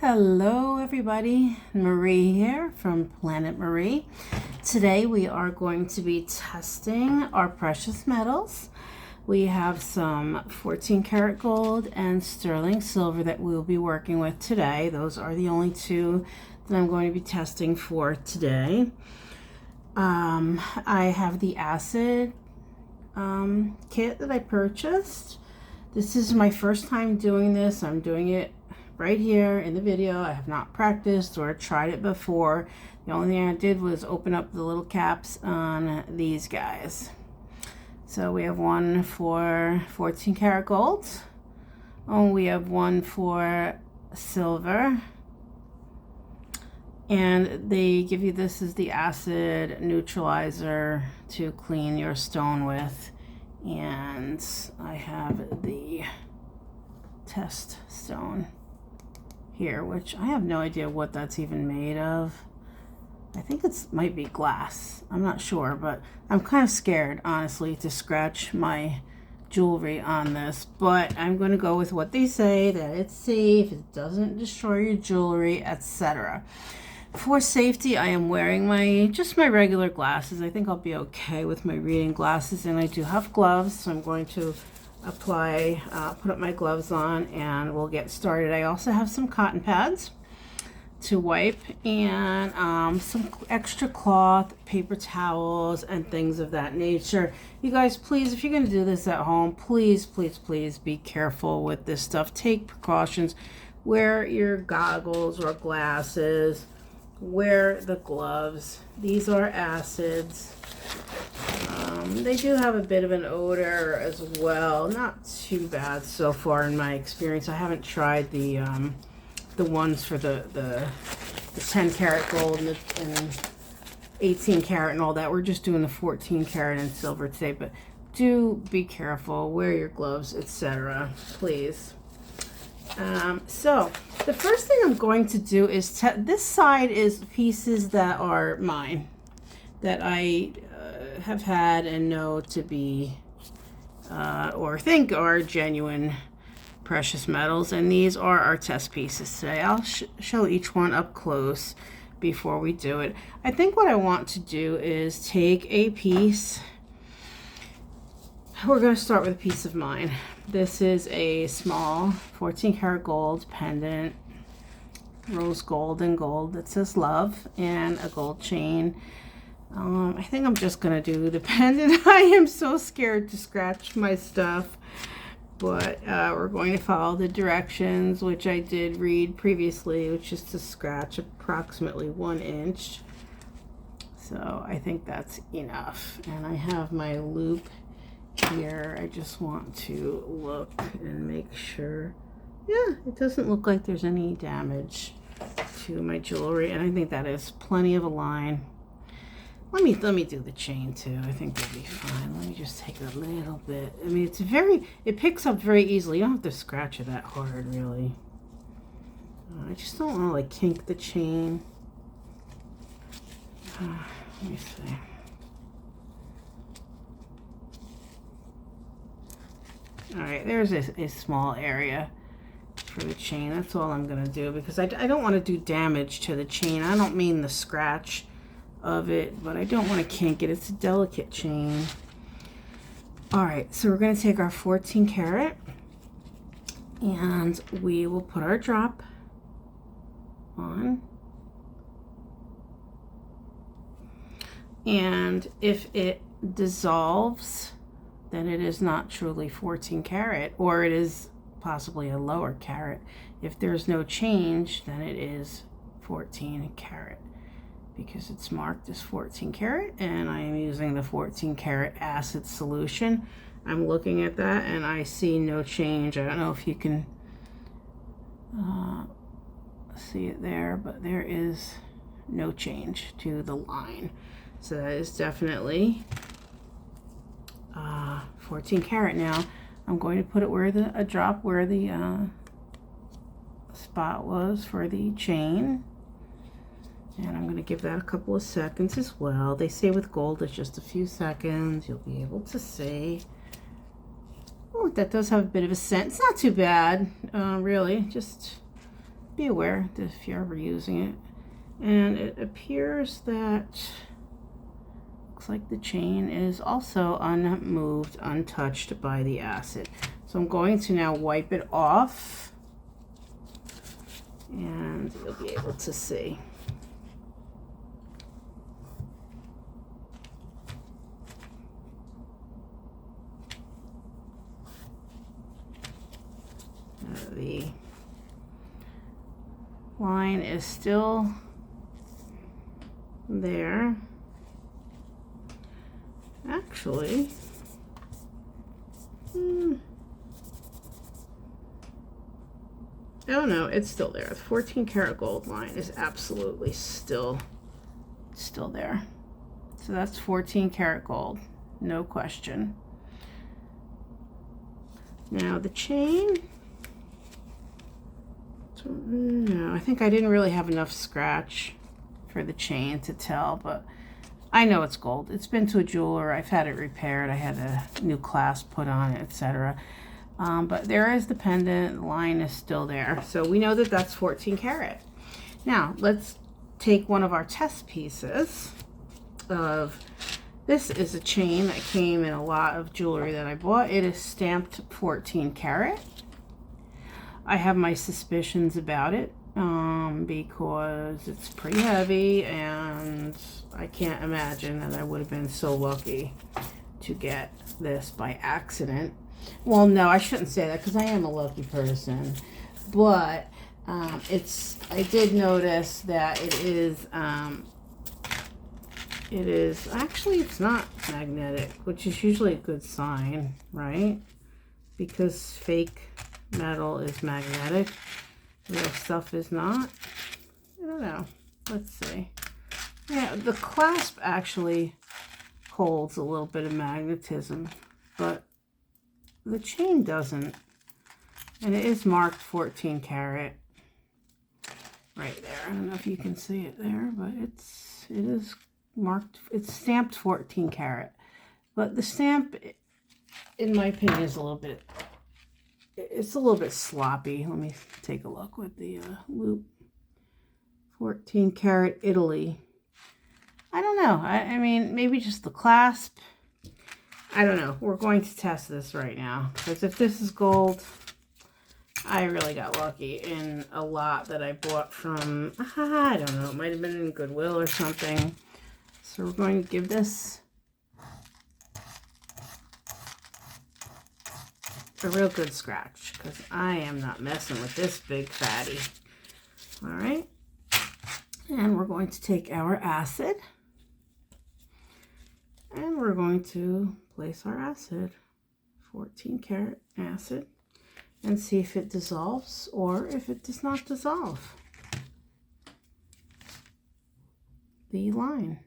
Hello everybody, Marie here from Planet Marie. Today we are going to be testing our precious metals. We have some 14 karat gold and sterling silver that we'll be working with today. Those are the only two that I'm going to be testing for today. I have the acid kit that I purchased. This is my first time doing this. I'm doing it right here in the video. I have not practiced or tried it before. The only thing I did was open up the little caps on these guys. So we have one for 14 karat gold. Oh, we have one for silver. And they give you this as the acid neutralizer to clean your stone with. And I have the test stone here, which I have no idea what that's even made of. I think it might be glass. I'm not sure, but I'm kind of scared, honestly, to scratch my jewelry on this. But I'm going to go with what they say, that it's safe, it doesn't destroy your jewelry, etc. For safety, I am wearing my regular glasses. I think I'll be okay with my reading glasses, and I do have gloves, so I'm going to put up my gloves on and we'll get started. I also have some cotton pads to wipe and some extra cloth, paper towels, and things of that nature. You guys, please, if you're going to do this at home, please be careful with this stuff. Take precautions. Wear your goggles or glasses. Wear the gloves. These are acids. They do have a bit of an odor as well. Not too bad so far in my experience. I haven't tried the ones for the 10 karat gold and 18 karat and all that. We're just doing the 14 karat and silver today, but do be careful. Wear your gloves, etc. Please. So the first thing I'm going to do is this side is pieces that are mine, that I have had and know to be or think are genuine precious metals, and these are our test pieces today. I'll show each one up close before we do it. I think what I want to do is take a piece. We're going to start with a piece of mine. This is a small 14 karat gold pendant, rose gold and gold that says love, and a gold chain. I think I'm just going to do the pendant. I am so scared to scratch my stuff, but we're going to follow the directions, which I did read previously, which is to scratch approximately 1 inch. So I think that's enough. And I have my loop here. I just want to look and make sure. Yeah, it doesn't look like there's any damage to my jewelry, and I think that is plenty of a line. Let me do the chain too. I think that'll be fine. Let me just take a little bit. I mean, it picks up very easily. You don't have to scratch it that hard, really. I just don't want to like kink the chain. Let me see. All right, there's a small area for the chain. That's all I'm gonna do, because I don't want to do damage to the chain. I don't mean the scratch of it, but I don't want to kink it. It's a delicate chain. All right, so we're going to take our 14 karat and we will put our drop on, and if it dissolves, then it is not truly 14 karat, or it is possibly a lower carat. If there's no change, then it is 14 karat, because it's marked as 14 karat, and I am using the 14 karat acid solution. I'm looking at that and I see no change. I don't know if you can see it there, but there is no change to the line. So that is definitely 14 karat. Now I'm going to put it where a drop where the spot was for the chain. And I'm going to give that a couple of seconds as well. They say with gold it's just a few seconds. You'll be able to see. Oh, that does have a bit of a scent. It's not too bad, really. Just be aware that if you're ever using it. And it appears that looks like the chain is also unmoved, untouched by the acid. So I'm going to now wipe it off, and you'll be able to see. The line is still there. Actually, oh no, it's still there. The 14 karat gold line is absolutely still there. So that's 14 karat gold, no question. Now the chain, no, I think I didn't really have enough scratch for the chain to tell, but I know it's gold. It's been to a jeweler. I've had it repaired. I had a new clasp put on it, etc. But there is the pendant. The line is still there. So we know that that's 14 karat. Now, let's take one of our test pieces of, this is a chain that came in a lot of jewelry that I bought. It is stamped 14 karat. I have my suspicions about it because it's pretty heavy, and I can't imagine that I would have been so lucky to get this by accident. Well, no, I shouldn't say that because I am a lucky person, but I did notice that it is actually, it's not magnetic, which is usually a good sign, right? Because fake metal is magnetic, real stuff is not. I don't know. Let's see. Yeah, the clasp actually holds a little bit of magnetism, but the chain doesn't. And it is marked 14 karat right there. I don't know if you can see it there, but it is marked, it's stamped 14 karat. But the stamp, in my opinion, is a little bit, it's a little bit sloppy. Let me take a look with the loop. 14 karat Italy. I don't know. I mean, maybe just the clasp. I don't know. We're going to test this right now. Because if this is gold, I really got lucky in a lot that I bought from, I don't know, it might have been in Goodwill or something. So we're going to give this a real good scratch, because I am not messing with this big fatty. All right. And we're going to take our acid, and we're going to place our acid, 14 karat acid, and see if it dissolves or if it does not dissolve the line.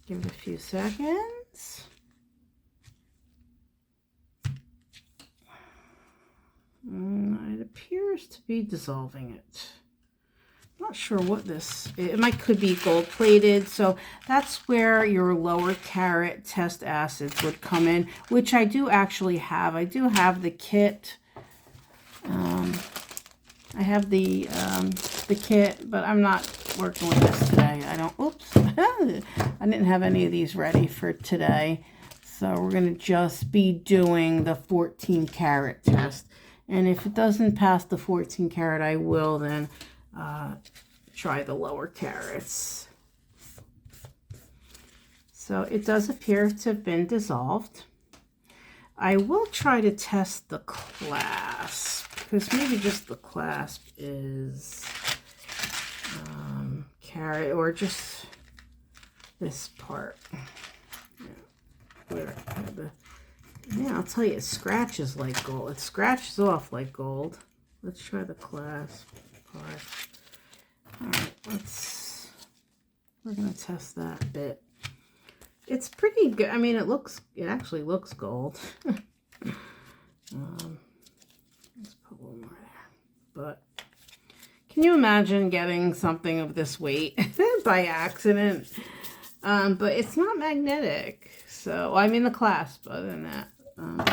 Give it a few seconds. It appears to be dissolving it. Not sure what this, could be gold plated, so that's where your lower carat test acids would come in, which I do actually have. I do have the kit. I have the kit, but I'm not working with this today. I don't, oops, I didn't have any of these ready for today. So we're going to just be doing the 14 karat test. And if it doesn't pass the 14 karat, I will then try the lower carats. So it does appear to have been dissolved. I will try to test the clasp, because maybe just the clasp is carat, or just this part. Yeah, I'll tell you, it scratches like gold. It scratches off like gold. Let's try the clasp part. All right, we're going to test that bit. It's pretty good. I mean, it actually looks gold. Let's put a little more there. But can you imagine getting something of this weight by accident? But it's not magnetic. So, I mean, the clasp, other than that.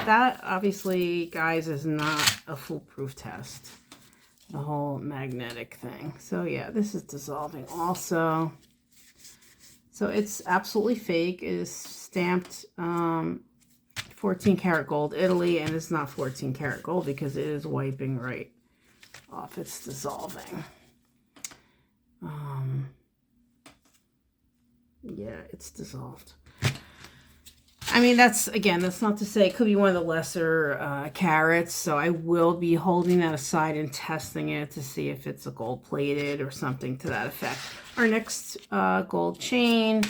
That obviously, guys, is not a foolproof test. The whole magnetic thing. So yeah, this is dissolving also. So it's absolutely fake. It is stamped 14 karat gold Italy, and it's not 14 karat gold because it is wiping right off. It's dissolving. Yeah, it's dissolved. I mean, that's not to say it could be one of the lesser carats, so I will be holding that aside and testing it to see if it's a gold plated or something to that effect. Our next gold chain,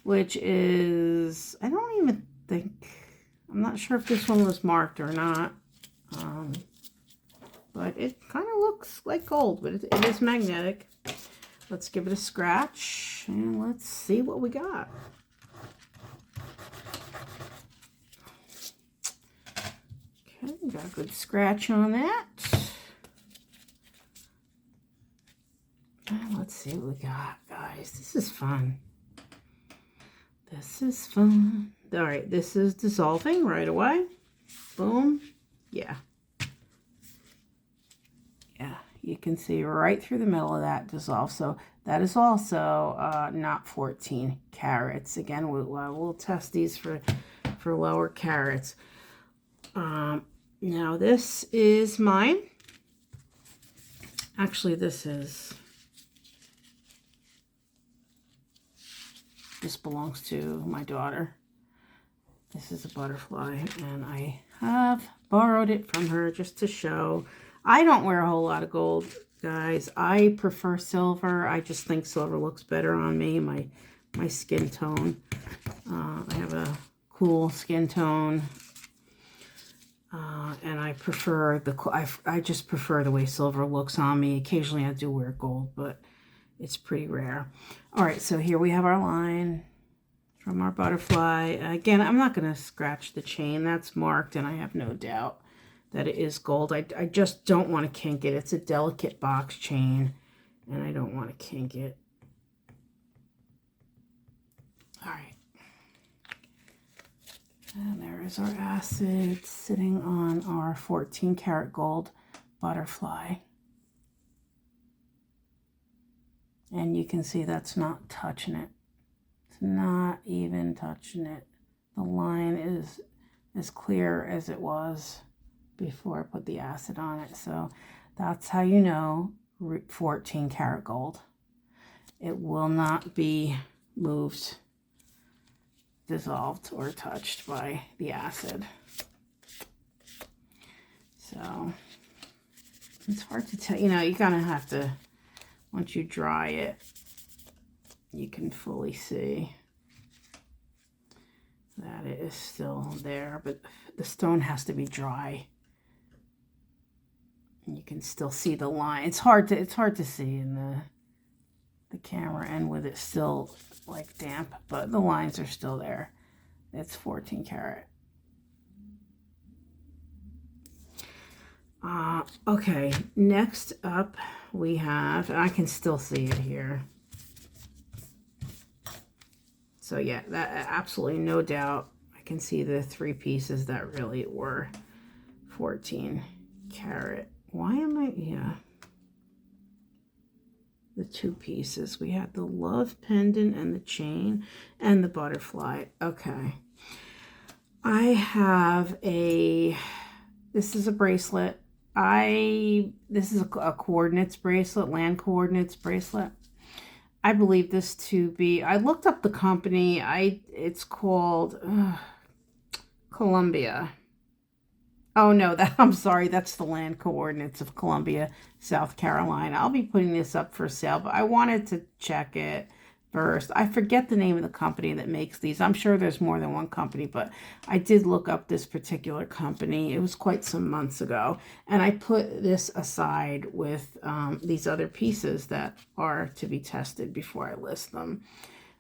which is, I don't even think, I'm not sure if this one was marked or not, but it kind of looks like gold, but it is magnetic. Let's give it a scratch and let's see what we got. Okay, got a good scratch on that. And let's see what we got, guys. This is fun. This is fun. All right, this is dissolving right away. Boom. Yeah. Yeah, you can see right through the middle of that dissolve. So that is also not 14 carats. Again, we'll test these for lower carats. Now this is mine. Actually, this belongs to my daughter. This is a butterfly, and I have borrowed it from her just to show. I don't wear a whole lot of gold, guys. I prefer silver. I just think silver looks better on me, my skin tone. I have a cool skin tone, and I prefer I just prefer the way silver looks on me. Occasionally I do wear gold, but it's pretty rare. All right, so here we have our line from our butterfly. Again, I'm not going to scratch the chain. That's marked, and I have no doubt that it is gold. I just don't want to kink it. It's a delicate box chain, and I don't want to kink it. All right. And there is our acid sitting on our 14 karat gold butterfly. And you can see that's not touching it. It's not even touching it. The line is as clear as it was before I put the acid on it. So that's how you know 14 karat gold. It will not be moved, dissolved, or touched by the acid. So it's hard to tell. You know, you kind of have to, once you dry it, you can fully see that it is still there, but the stone has to be dry. And you can still see the line. It's hard to see in the camera, and with it still like damp, but the lines are still there. It's 14 karat. Okay, next up we have, and I can still see it here. So yeah, that absolutely no doubt. I can see the three pieces that really were 14 karat. Why am I, yeah. The two pieces. We had the love pendant and the chain and the butterfly. Okay. I have this is a bracelet. This is a coordinates bracelet, land coordinates bracelet. I believe this to be, I looked up the company. It's called Columbia. Oh no, I'm sorry, that's the land coordinates of Columbia, South Carolina. I'll be putting this up for sale, but I wanted to check it first. I forget the name of the company that makes these. I'm sure there's more than one company, but I did look up this particular company. It was quite some months ago, and I put this aside with these other pieces that are to be tested before I list them.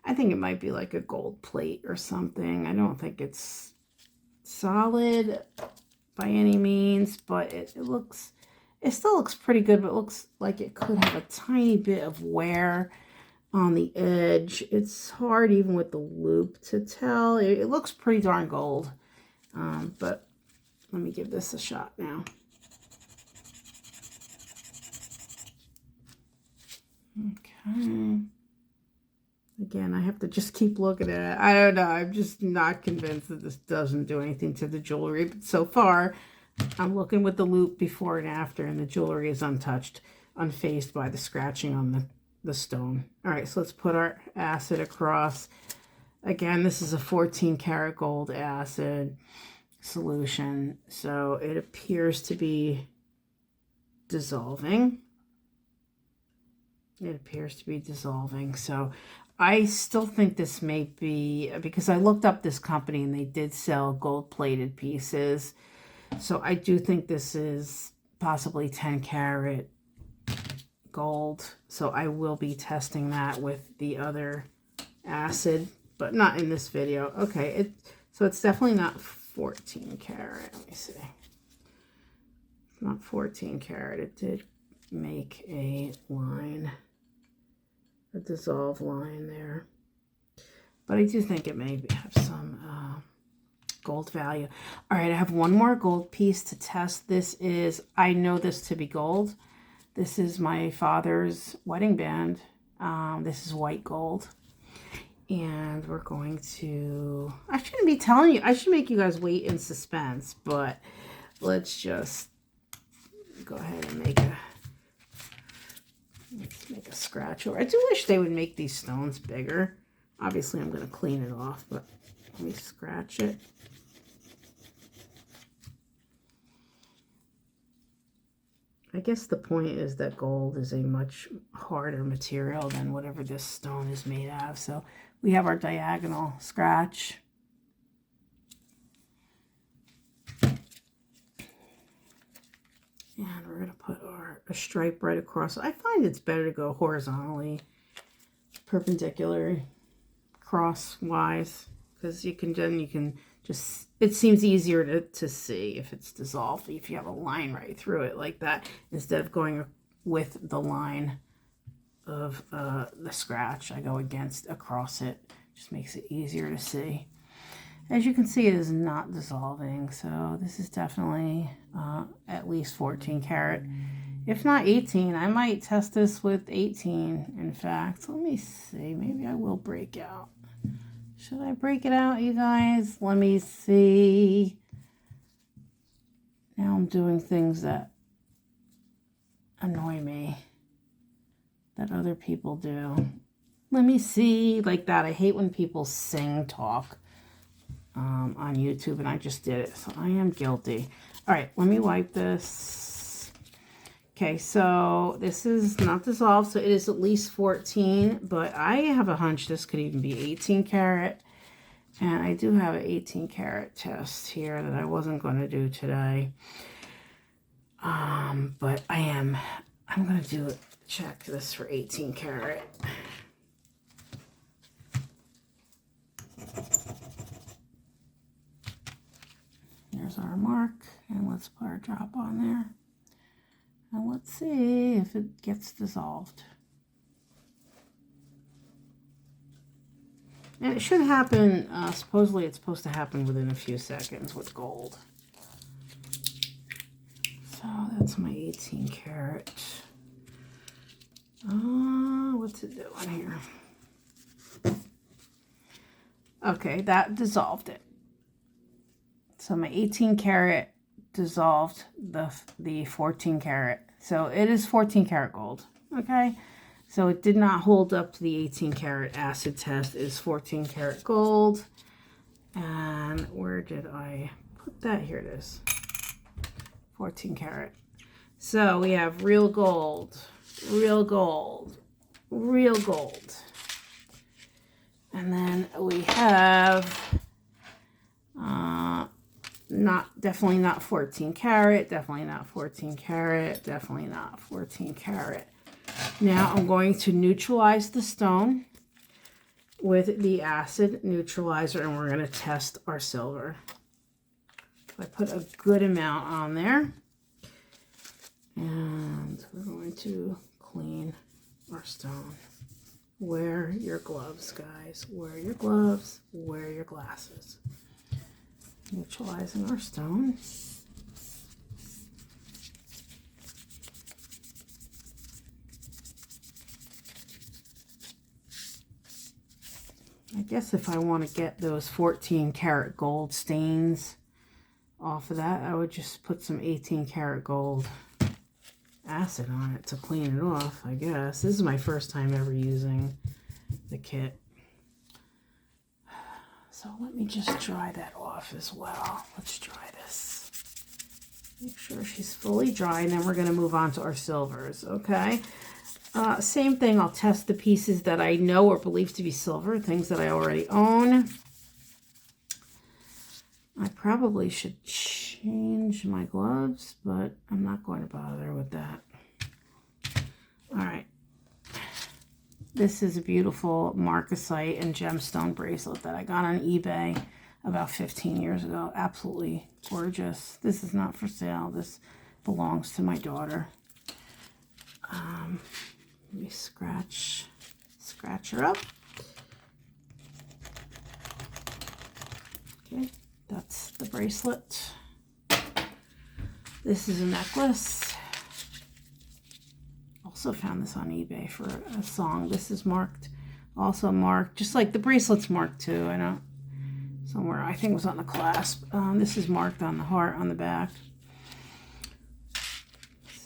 I think it might be like a gold plate or something. I don't think it's solid by any means, but it still looks pretty good, but it looks like it could have a tiny bit of wear on the edge. It's hard even with the loop to tell. It looks pretty darn gold. But let me give this a shot now. Okay. Again, I have to just keep looking at it. I don't know. I'm just not convinced that this doesn't do anything to the jewelry. But so far, I'm looking with the loop before and after, and the jewelry is untouched, unfazed by the scratching on the stone. All right, so let's put our acid across. Again, this is a 14 karat gold acid solution, so it appears to be dissolving. It appears to be dissolving. So I still think this may be, because I looked up this company and they did sell gold-plated pieces. So I do think this is possibly 10 karat gold. So I will be testing that with the other acid, but not in this video. Okay, so it's definitely not 14 karat. Let me see. It's not 14 karat. It did make a line, a dissolved line there. But I do think it may have some gold value. All right, I have one more gold piece to test. This is, I know this to be gold. This is my father's wedding band. This is white gold. And we're going to, I shouldn't be telling you, I should make you guys wait in suspense, but let's just go ahead and let's make a scratch over. I do wish they would make these stones bigger. Obviously, I'm going to clean it off, but let me scratch it. I guess the point is that gold is a much harder material than whatever this stone is made out of. So we have our diagonal scratch. And we're going to put a stripe right across. I find it's better to go horizontally, perpendicular, crosswise, because you can just, it seems easier to see if it's dissolved, if you have a line right through it like that, instead of going with the line of the scratch. I go across it. Just makes it easier to see. As you can see, it is not dissolving, so this is definitely at least 14 karat. If not 18, I might test this with 18, in fact. Let me see. Maybe I will break out. Should I break it out, you guys? Let me see. Now I'm doing things that annoy me, that other people do. Let me see, like that. I hate when people sing talk on YouTube, and I just did it, so I am guilty. All right, let me wipe this. Okay, so this is not dissolved, so it is at least 14, but I have a hunch this could even be 18 karat. And I do have an 18 karat test here that I wasn't going to do today. But I'm going to check this for 18 karat. There's our mark, and let's put our drop on there. And let's see if it gets dissolved. And it should happen, supposedly it's supposed to happen within a few seconds with gold. So that's my 18 karat. What's it doing here? Okay, that dissolved it. So my 18 karat dissolved the 14 karat. So it is 14 karat gold, okay? So it did not hold up to the 18 karat acid test. It is 14 karat gold. And where did I put that? Here it is. 14 karat. So we have real gold, real gold, real gold. And then we have definitely not 14 karat, definitely not 14 karat, definitely not 14 karat. Now I'm going to neutralize the stone with the acid neutralizer, and we're going to test our silver. I put a good amount on there, and we're going to clean our stone. Wear your gloves, guys. Wear your gloves. Wear your glasses. Neutralizing our stone. I guess if I want to get those 14 karat gold stains off of that, I would just put some 18 karat gold acid on it to clean it off, I guess. This is my first time ever using the kit. So let me just dry that off as well. Let's dry this. Make sure she's fully dry, and then we're going to move on to our silvers, okay? Same thing, I'll test the pieces that I know or believe to be silver, things that I already own. I probably should change my gloves, but I'm not going to bother with that. All right. This is a beautiful marcasite and gemstone bracelet that I got on eBay about 15 years ago. Absolutely gorgeous. This is not for sale. This belongs to my daughter. Let me scratch her up. Okay, that's the bracelet. This is a necklace. Also found this on eBay for a song. This is marked, also marked, just like the bracelet's marked too. I know somewhere, I think it was on the clasp. This is marked on the heart on the back.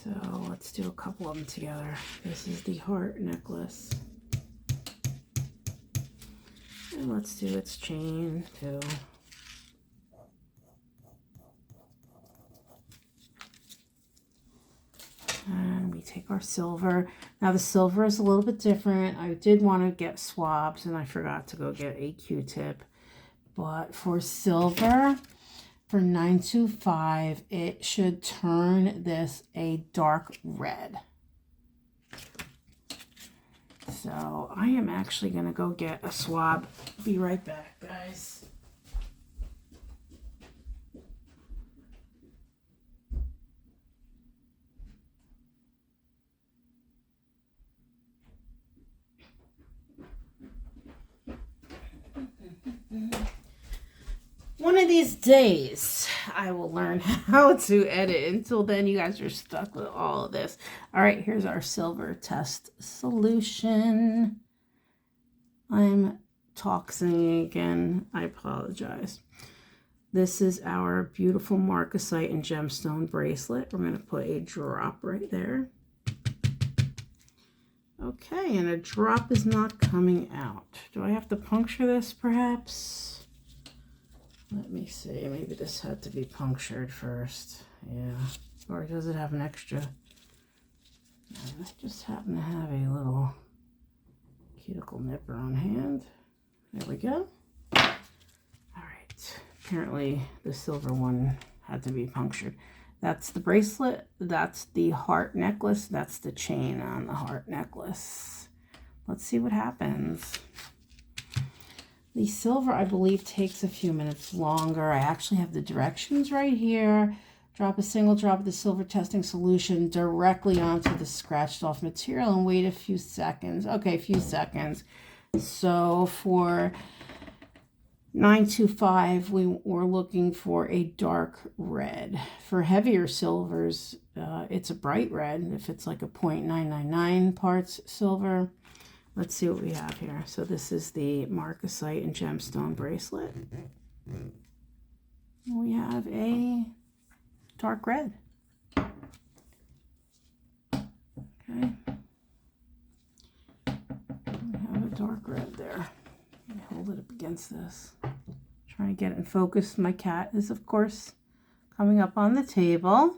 So let's do a couple of them together. This is the heart necklace. And let's do its chain too. And we take our silver. Now the silver is a little bit different. I did want to get swabs and I forgot to go get a Q-tip. But for silver, for 925, it should turn this a dark red. So I am actually going to go get a swab. Be right back, guys. One of these days, I will learn how to edit. Until then, you guys are stuck with all of this. All right, here's our silver test solution. I'm toxing again. I apologize. This is our beautiful marcasite and gemstone bracelet. We're going to put a drop right there. Okay, and a drop is not coming out. Do I have to puncture this, perhaps? Let me see. Maybe this had to be punctured first. Yeah. Or does it have an extra? I just happen to have a little cuticle nipper on hand. There we go. All right. Apparently the silver one had to be punctured. That's the bracelet. That's the heart necklace. That's the chain on the heart necklace. Let's see what happens. The silver, I believe, takes a few minutes longer. I actually have the directions right here. Drop a single drop of the silver testing solution directly onto the scratched off material and wait a few seconds. Okay, a few seconds. So for 925, we're looking for a dark red. For heavier silvers, it's a bright red. If it's like a 0.999 parts silver. Let's see what we have here. So this is the marcasite and gemstone bracelet. We have a dark red. Okay. We have a dark red there. Let me hold it up against this. Trying to get it in focus. My cat is, of course, coming up on the table.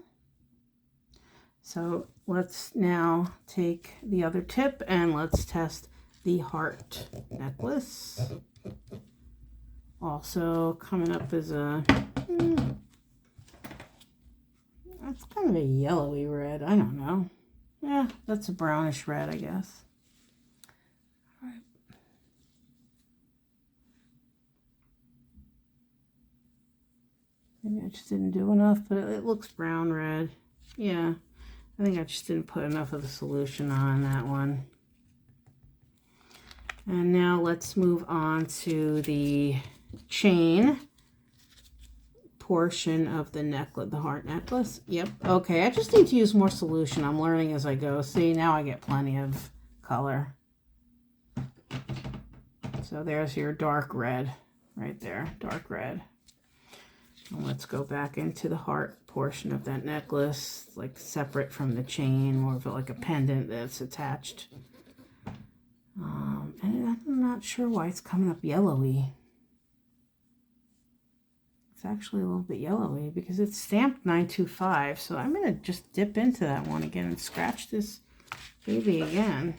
So let's now take the other tip and let's test the heart necklace. Also coming up as a, that's kind of a yellowy red. I don't know. Yeah, that's a brownish red, I guess. All right. Maybe I just didn't do enough, but it looks brown red. Yeah. I think I just didn't put enough of the solution on that one. And now let's move on to the chain. portion of the necklace, the heart necklace. Yep. Okay, I just need to use more solution. I'm learning as I go. See, now I get plenty of color. So there's your dark red right there, dark red. And let's go back into the heart portion of that necklace, like separate from the chain, more of like a pendant that's attached. And I'm not sure why it's coming up yellowy. It's actually a little bit yellowy because it's stamped 925. So I'm going to just dip into that one again and scratch this baby again.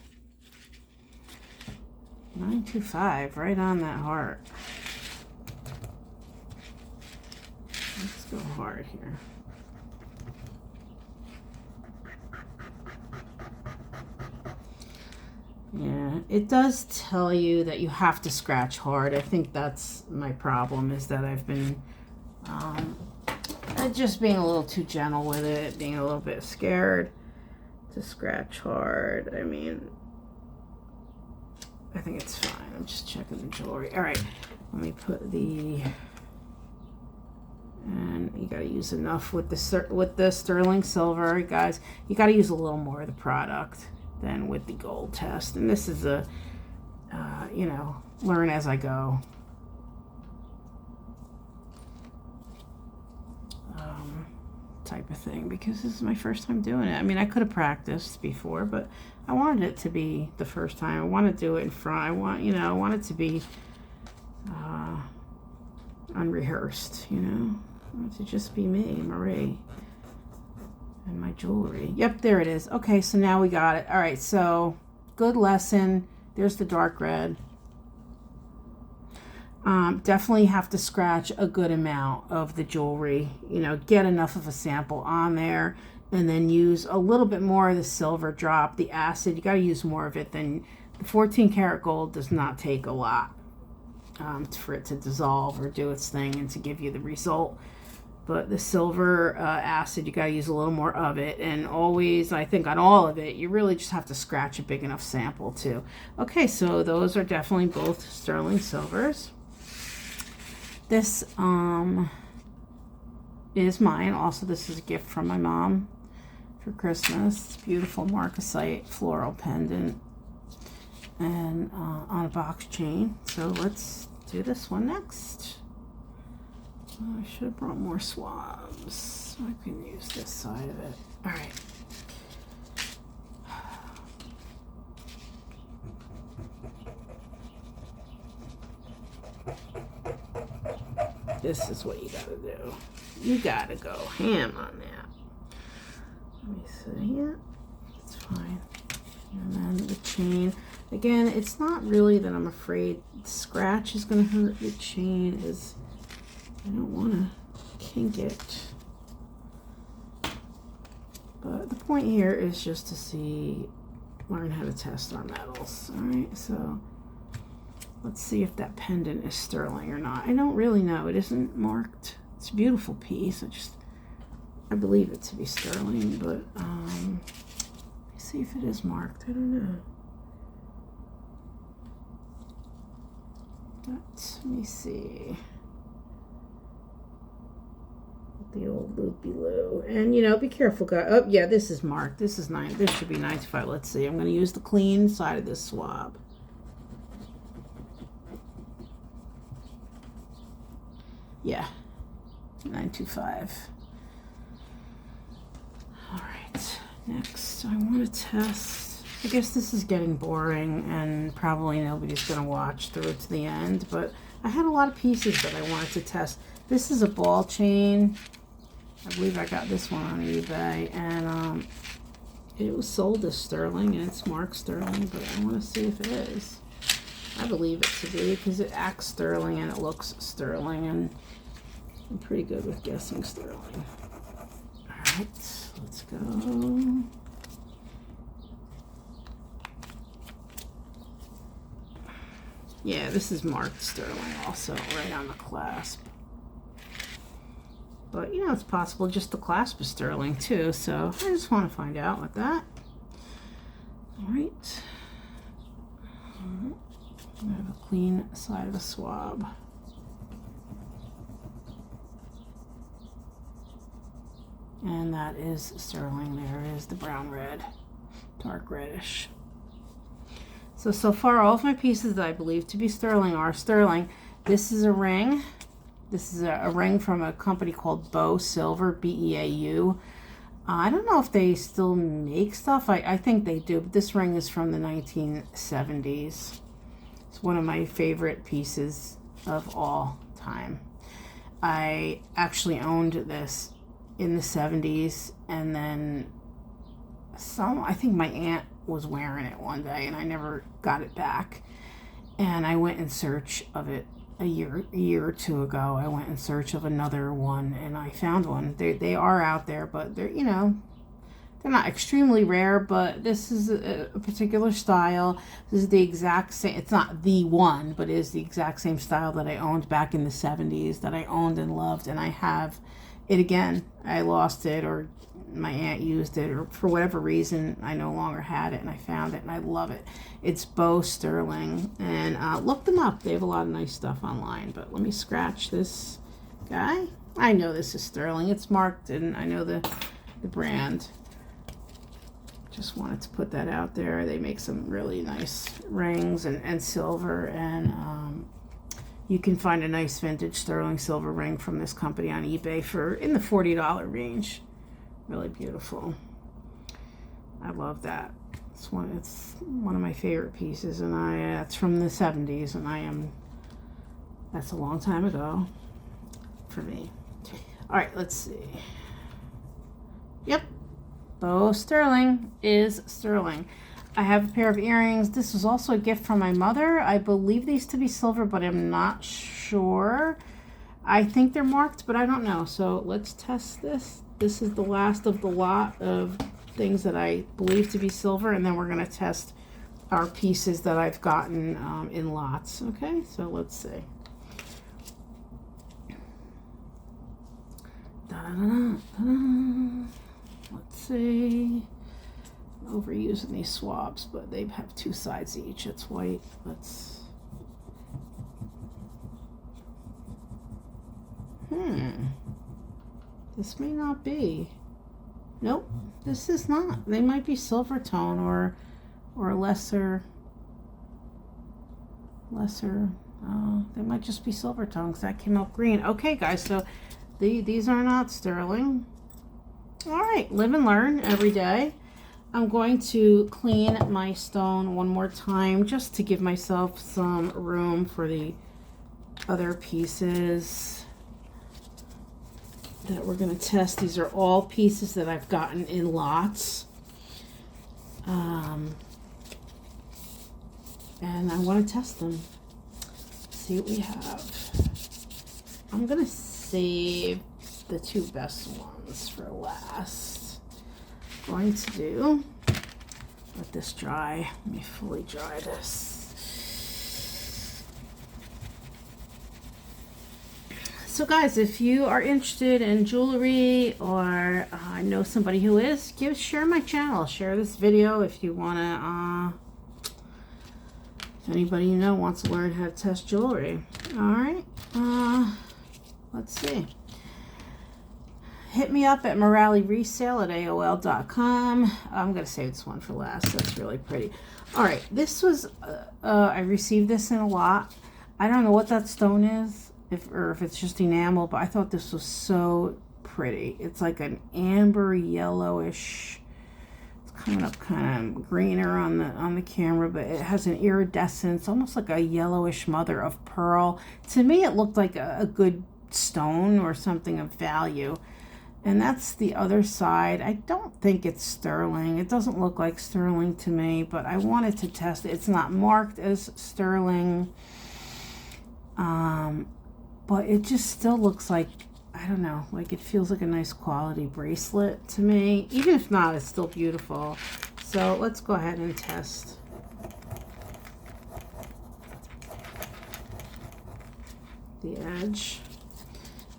925 right on that heart. Let's go hard here. Yeah, it does tell you that you have to scratch hard. I think that's my problem, is that I've been just being a little too gentle with it, being a little bit scared to scratch hard. I mean, I think it's fine. I'm just checking the jewelry. All right, let me put the, and you got to use enough with the sterling silver, guys. You got to use a little more of the product than with the gold test. And this is a, you know, learn as I go. Type of thing, because this is my first time doing it. I mean, I could have practiced before, but I wanted it to be the first time. I want to do it in front. I want it to be unrehearsed, you know. I want it to just be me, Marie, and my jewelry. Yep, there it is. Okay, so now we got it. All right, so good lesson. There's the dark red. Definitely have to scratch a good amount of the jewelry, you know, get enough of a sample on there, and then use a little bit more of the silver drop, the acid. You got to use more of it than 14 karat gold does not take a lot for it to dissolve or do its thing and to give you the result. But the silver acid, you got to use a little more of it. And always, I think on all of it, you really just have to scratch a big enough sample too. Okay, so those are definitely both sterling silvers. This is mine. Also, this is a gift from my mom for Christmas. It's beautiful marcasite floral pendant and on a box chain. So let's do this one next. I should have brought more swabs. I can use this side of it. All right. This is what you gotta do. You gotta go ham on that. Let me see. Yeah, it's fine. And then the chain. Again, it's not really that I'm afraid the scratch is gonna hurt. The chain is, I don't wanna kink it. But the point here is just to learn how to test our metals. All right, so let's see if that pendant is sterling or not. I don't really know. It isn't marked. It's a beautiful piece. I believe it to be sterling, but let me see if it is marked. I don't know. Let me see. The old loopy-loo. And, you know, be careful, guys. Oh, yeah, this is marked. This is this should be 95. Let's see. I'm going to use the clean side of this swab. Yeah, 925. All right, next I want to test. I guess this is getting boring and probably nobody's going to watch through to the end, but I had a lot of pieces that I wanted to test. This is a ball chain. I believe I got this one on eBay, and it was sold as sterling, and it's marked sterling, but I want to see if it is. I believe it to be because it acts sterling and it looks sterling, and I'm pretty good with guessing sterling. All right, let's go. Yeah, this is marked sterling also, right on the clasp. But, you know, it's possible just the clasp is sterling too, so I just want to find out with that. All right. I have a clean side of a swab. And that is sterling. There is the brown red, dark reddish. So far all of my pieces that I believe to be sterling are sterling. This is a ring. This is a ring from a company called Beau Silver, B-E-A-U. I don't know if they still make stuff. I think they do, but this ring is from the 1970s. It's one of my favorite pieces of all time. I actually owned this in the 70s, and then I think my aunt was wearing it one day and I never got it back. And I went in search of it a year or two ago. I went in search of another one and I found one. They are out there, but they're, you know, they're not extremely rare, but this is a particular style. This is the exact same, it's not the one, but it is the exact same style that I owned back in the 70s, that I owned and loved, and I have it again. I lost it, or my aunt used it, or for whatever reason I no longer had it, and I found it and I love it. It's Beau Sterling, and look them up. They have a lot of nice stuff online. But let me scratch this guy. I know this is sterling. It's marked, and I know the brand. Just wanted to put that out there. They make some really nice rings and silver, and you can find a nice vintage sterling silver ring from this company on eBay for in the $40 range. Really beautiful. I love that. It's one of my favorite pieces, and it's from the 70s, and that's a long time ago for me. All right, let's see. Yep, Beau Sterling is sterling. I have a pair of earrings. This was also a gift from my mother. I believe these to be silver, but I'm not sure. I think they're marked, but I don't know. So let's test this. This is the last of the lot of things that I believe to be silver, and then we're going to test our pieces that I've gotten in lots. Okay, so let's see. Let's see. I'm overusing these swabs, but they have two sides each. It's white. This may not be. Nope, this is not. They might be silver tone or lesser. They might just be silver tone because that came out green. Okay, guys, so these are not sterling. All right, live and learn every day. I'm going to clean my stone one more time just to give myself some room for the other pieces that we're going to test. These are all pieces that I've gotten in lots. And I want to test them. See what we have. I'm going to save the two best ones for last. I'm going to let this dry. Let me fully dry this. So guys, if you are interested in jewelry, or know somebody who is, share my channel. Share this video if you want to, if anybody you know wants to learn how to test jewelry. All right, let's see. Hit me up at moraliresale@aol.com. I'm going to save this one for last. That's really pretty. All right, this was, I received this in a lot. I don't know what that stone is. If it's just enamel, but I thought this was so pretty. It's like an amber yellowish. It's coming up kind of greener on the camera, but it has an iridescence, almost like a yellowish mother of pearl. To me, it looked like a good stone or something of value. And that's the other side. I don't think it's sterling. It doesn't look like sterling to me, but I wanted to test it. It's not marked as sterling. But it just still looks like, I don't know, like it feels like a nice quality bracelet to me. Even if not, it's still beautiful. So let's go ahead and test. The edge,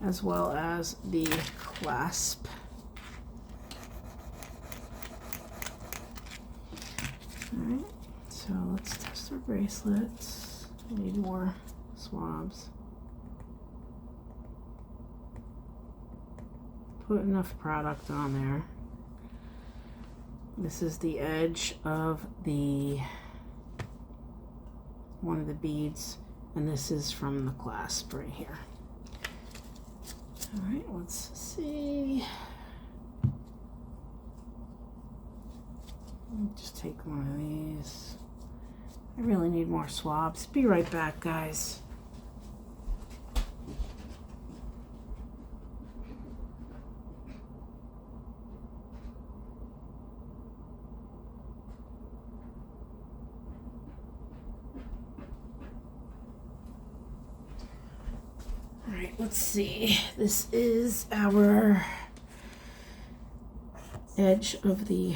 as well as the clasp. Alright, so let's test our bracelets. I need more swabs. put enough product on there. This is the edge of one of the beads, and this is from the clasp right here. All right, let's see. Just take one of these. I really need more swabs. Be right back, guys. All right, let's see. This is our edge of the,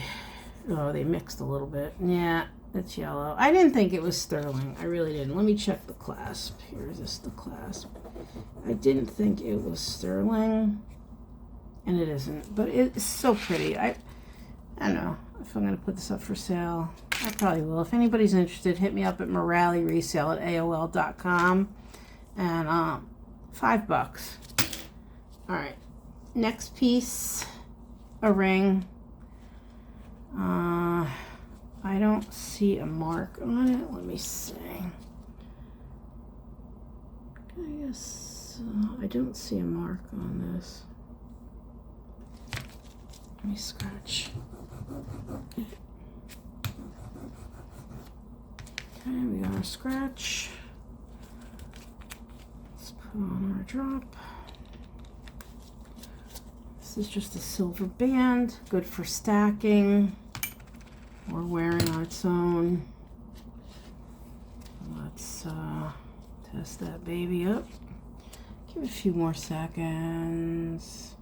oh, they mixed a little bit. Yeah, it's yellow. I didn't think it was sterling. I really didn't. Let me check the clasp. Here is this, the clasp. I didn't think it was sterling, and it isn't, but it's so pretty. I don't know if I'm going to put this up for sale. I probably will. If anybody's interested, hit me up at morallyresale@aol.com, and $5. All right, next piece, a ring. I don't see a mark on it. Let me see. I guess I don't see a mark on this. Let me scratch. Okay, we got our scratch. Let's put on our drop. This is just a silver band, good for stacking or wearing on its own. Let's test that baby up. Give it a few more seconds.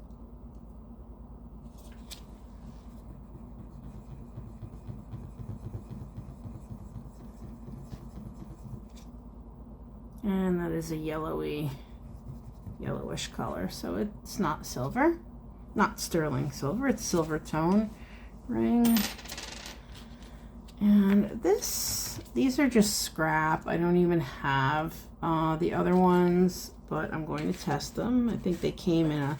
And that is a yellowish color, so it's not silver. Not sterling silver, it's silver tone ring. And these are just scrap. I don't even have the other ones, but I'm going to test them. I think they came in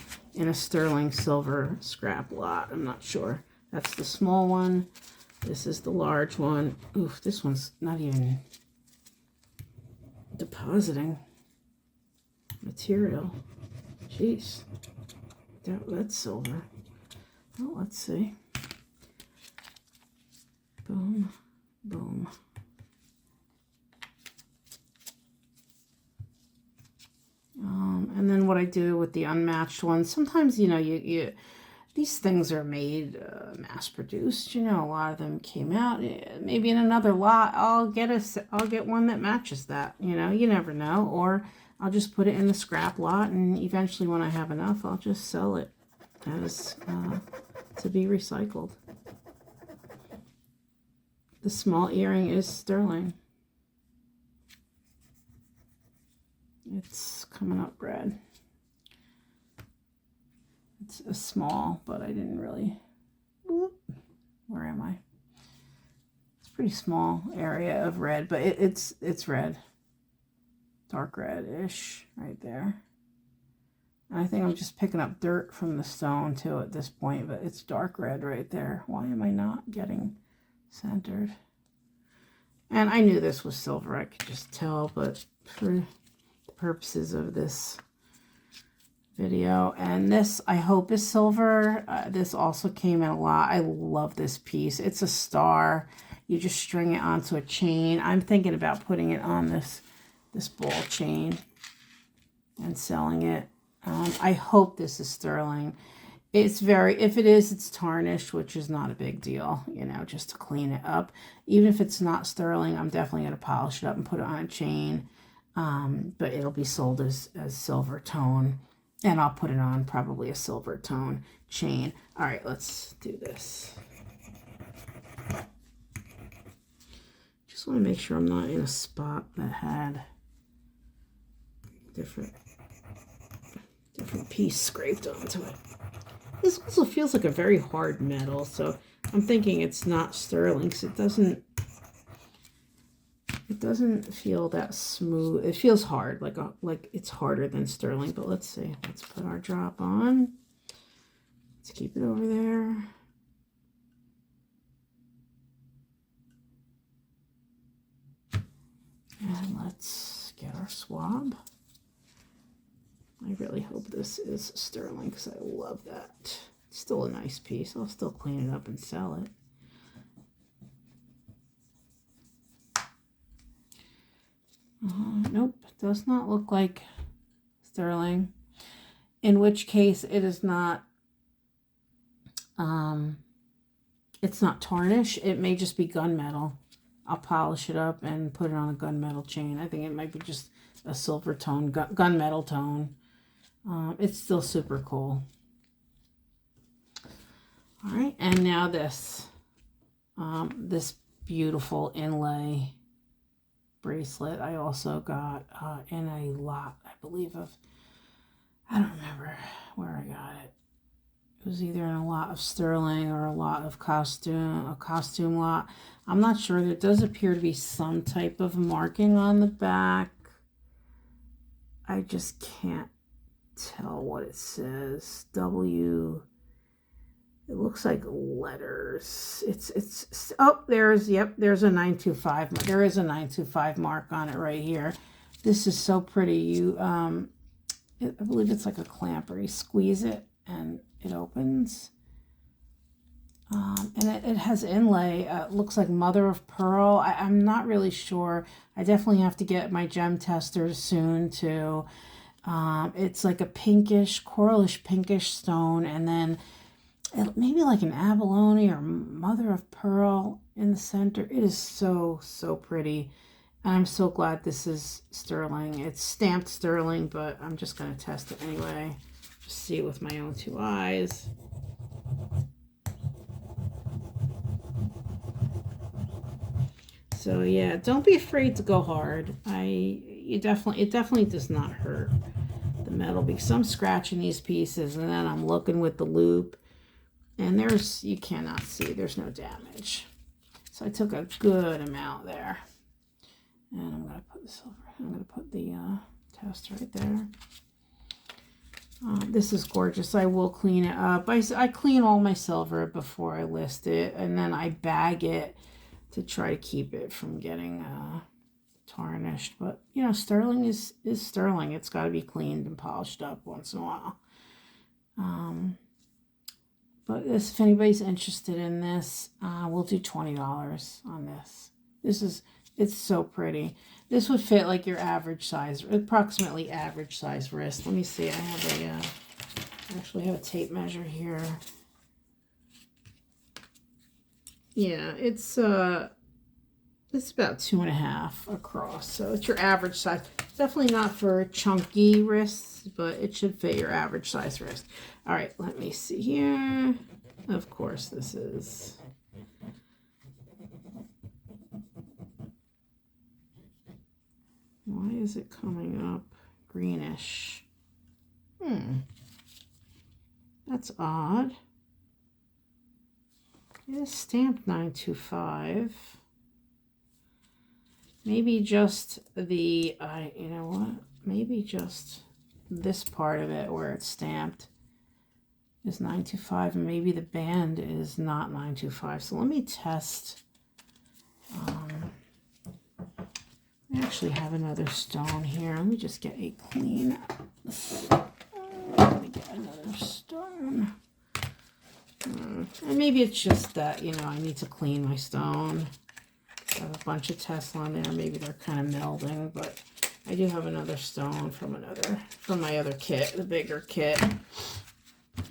a sterling silver scrap lot. I'm not sure. That's the small one. This is the large one. Oof, this one's not even depositing material. Jeez. That's silver. Well, let's see. Boom, boom. And then what I do with the unmatched ones, sometimes, you know, these things are made mass produced. You know, a lot of them came out. Maybe in another lot, I'll get one that matches that. You know, you never know. Or I'll just put it in the scrap lot, and eventually, when I have enough, I'll just sell it as to be recycled. The small earring is sterling. It's coming up red. It's a small, but I didn't really. Whoop, where am I? It's a pretty small area of red, but it's red. Dark red-ish right there. And I think I'm just picking up dirt from the stone too at this point, but it's dark red right there. Why am I not getting centered? And I knew this was silver, I could just tell, but for the purposes of this video, and this I hope is silver. This also came in a lot. I love this piece. It's a star. You just string it onto a chain. I'm thinking about putting it on this ball chain and selling it. I hope this is sterling. If it is, it's tarnished, which is not a big deal, you know, just to clean it up. Even if it's not sterling, I'm definitely going to polish it up and put it on a chain. But it'll be sold as silver tone, and I'll put it on probably a silver tone chain. All right, let's do this. Just want to make sure I'm not in a spot that had different piece scraped onto it. This also feels like a very hard metal, so I'm thinking it's not sterling because it doesn't feel that smooth. It feels hard, like it's harder than sterling, but let's see. Let's put our drop on. Let's keep it over there. And let's get our swab. I really hope this is sterling because I love that. It's still a nice piece. I'll still clean it up and sell it. Nope, does not look like sterling. In which case it is not, it's not tarnish. It may just be gunmetal. I'll polish it up and put it on a gunmetal chain. I think it might be just a silver tone, gunmetal tone. It's still super cool. All right, and now this, this beautiful inlay bracelet I also got in a lot, I believe, of, I don't remember where I got it. It was either in a lot of sterling or a lot of a costume lot. I'm not sure. There does appear to be some type of marking on the back. I just can't tell what it says. W. It looks like letters. It's oh, there's a 925. There is a 925 mark on it right here. This is so pretty. You I believe it's like a clamper. You squeeze it and it opens. And it has inlay. Looks like mother of pearl. I'm not really sure. I definitely have to get my gem testers soon too. It's like a pinkish, coralish pinkish stone, and then maybe like an abalone or mother of pearl in the center. It is so, so pretty. And I'm so glad this is sterling. It's stamped sterling, but I'm just going to test it anyway. Just see it with my own two eyes. So yeah, don't be afraid to go hard. It definitely does not hurt the metal, because I'm scratching these pieces and then I'm looking with the loop, and you cannot see, there's no damage. So I took a good amount there, and I'm gonna put the silver. I'm gonna put the test right there. This is gorgeous. I will clean it up. I clean all my silver before I list it, and then I bag it to try to keep it from getting tarnished. But you know, sterling is sterling. It's got to be cleaned and polished up once in a while. But if anybody's interested in this, we'll do $20 on this. It's so pretty. This would fit like your average size, approximately average size wrist. Let me see. I actually have a tape measure here. Yeah, it's about 2.5 across, so it's your average size. Definitely not for chunky wrists, but it should fit your average size wrist. All right, let me see here. Of course, this is. Why is it coming up greenish? That's odd. It is stamped 925. Maybe just the, you know what? Maybe just this part of it where it's stamped is 925, and maybe the band is not 925. So let me test. I actually have another stone here. Let me just get a clean. Let me get another stone. And maybe it's just that, you know, I need to clean my stone. I have a bunch of tests on there. Maybe they're kind of melding, but I do have another stone from my other kit, the bigger kit.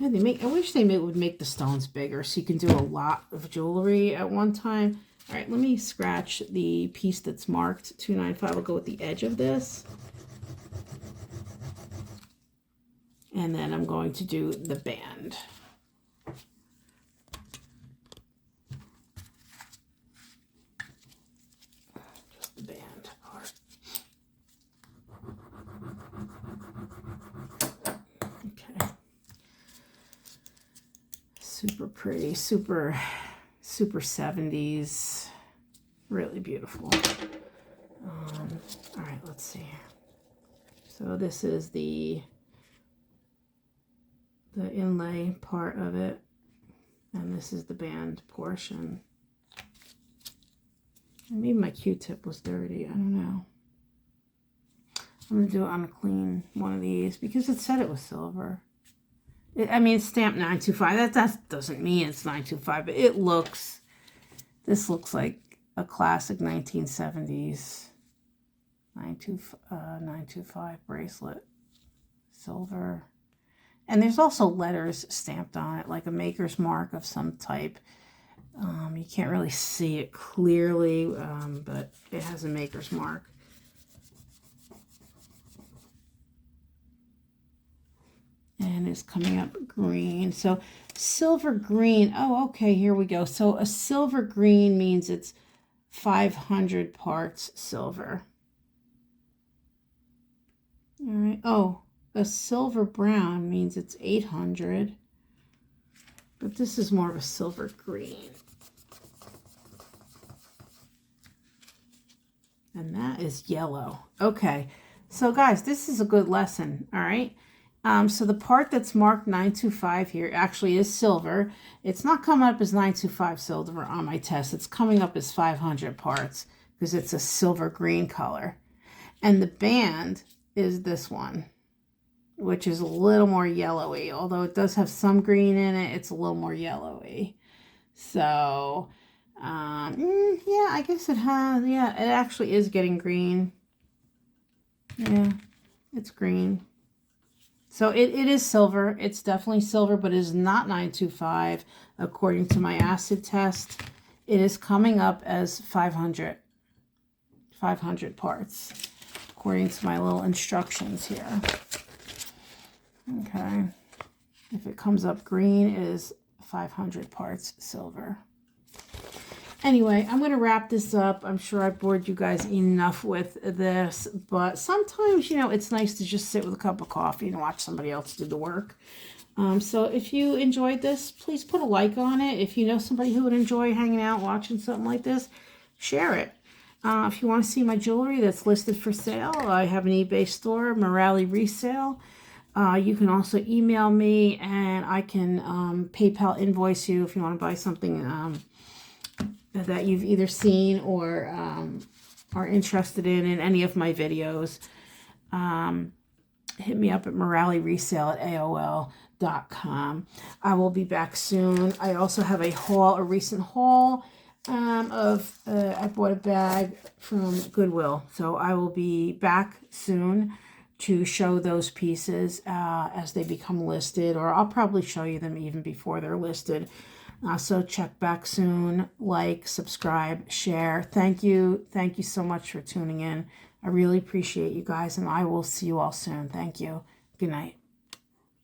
Yeah, I wish they would make the stones bigger so you can do a lot of jewelry at one time. All right, let me scratch the piece that's marked 295. I'll go with the edge of this. And then I'm going to do the band. Just the band part. Okay. Super pretty, super 70s, really beautiful. All right, let's see. So this is the the inlay part of it. And this is the band portion. And maybe my Q-tip was dirty. I don't know. I'm going to do it on a clean one of these because it said it was silver. I mean, it's stamped 925. That doesn't mean it's 925, but it looks, this looks like a classic 1970s 925 bracelet. Silver. And there's also letters stamped on it, like a maker's mark of some type. You can't really see it clearly, but it has a maker's mark. And it's coming up green. So silver green. Oh, okay, here we go. So a silver green means it's 500 parts silver. All right. Oh, a silver brown means it's 800. But this is more of a silver green. And that is yellow. Okay. So guys, this is a good lesson. All right. So the part that's marked 925 here actually is silver. It's not coming up as 925 silver on my test. It's coming up as 500 parts because it's a silver green color. And the band is this one, which is a little more yellowy. Although it does have some green in it, it's a little more yellowy. So, yeah, I guess it has, yeah, it actually is getting green. Yeah, it's green. So it is silver. It's definitely silver, but it is not 925 according to my acid test. It is coming up as 500 parts according to my little instructions here. Okay. If it comes up green, it is 500 parts silver. Anyway, I'm going to wrap this up. I'm sure I bored you guys enough with this, but sometimes, you know, it's nice to just sit with a cup of coffee and watch somebody else do the work. So if you enjoyed this, please put a like on it. If you know somebody who would enjoy hanging out, watching something like this, share it. If you want to see my jewelry that's listed for sale, I have an eBay store, Morale Resale. You can also email me and I can PayPal invoice you if you want to buy something that you've either seen or are interested in any of my videos. Hit me up at moraleresale@aol.com. I will be back soon. I also have a recent haul I bought a bag from Goodwill. So I will be back soon to show those pieces as they become listed, or I'll probably show you them even before they're listed. So check back soon, like, subscribe, share. Thank you. Thank you so much for tuning in. I really appreciate you guys, and I will see you all soon. Thank you. Good night.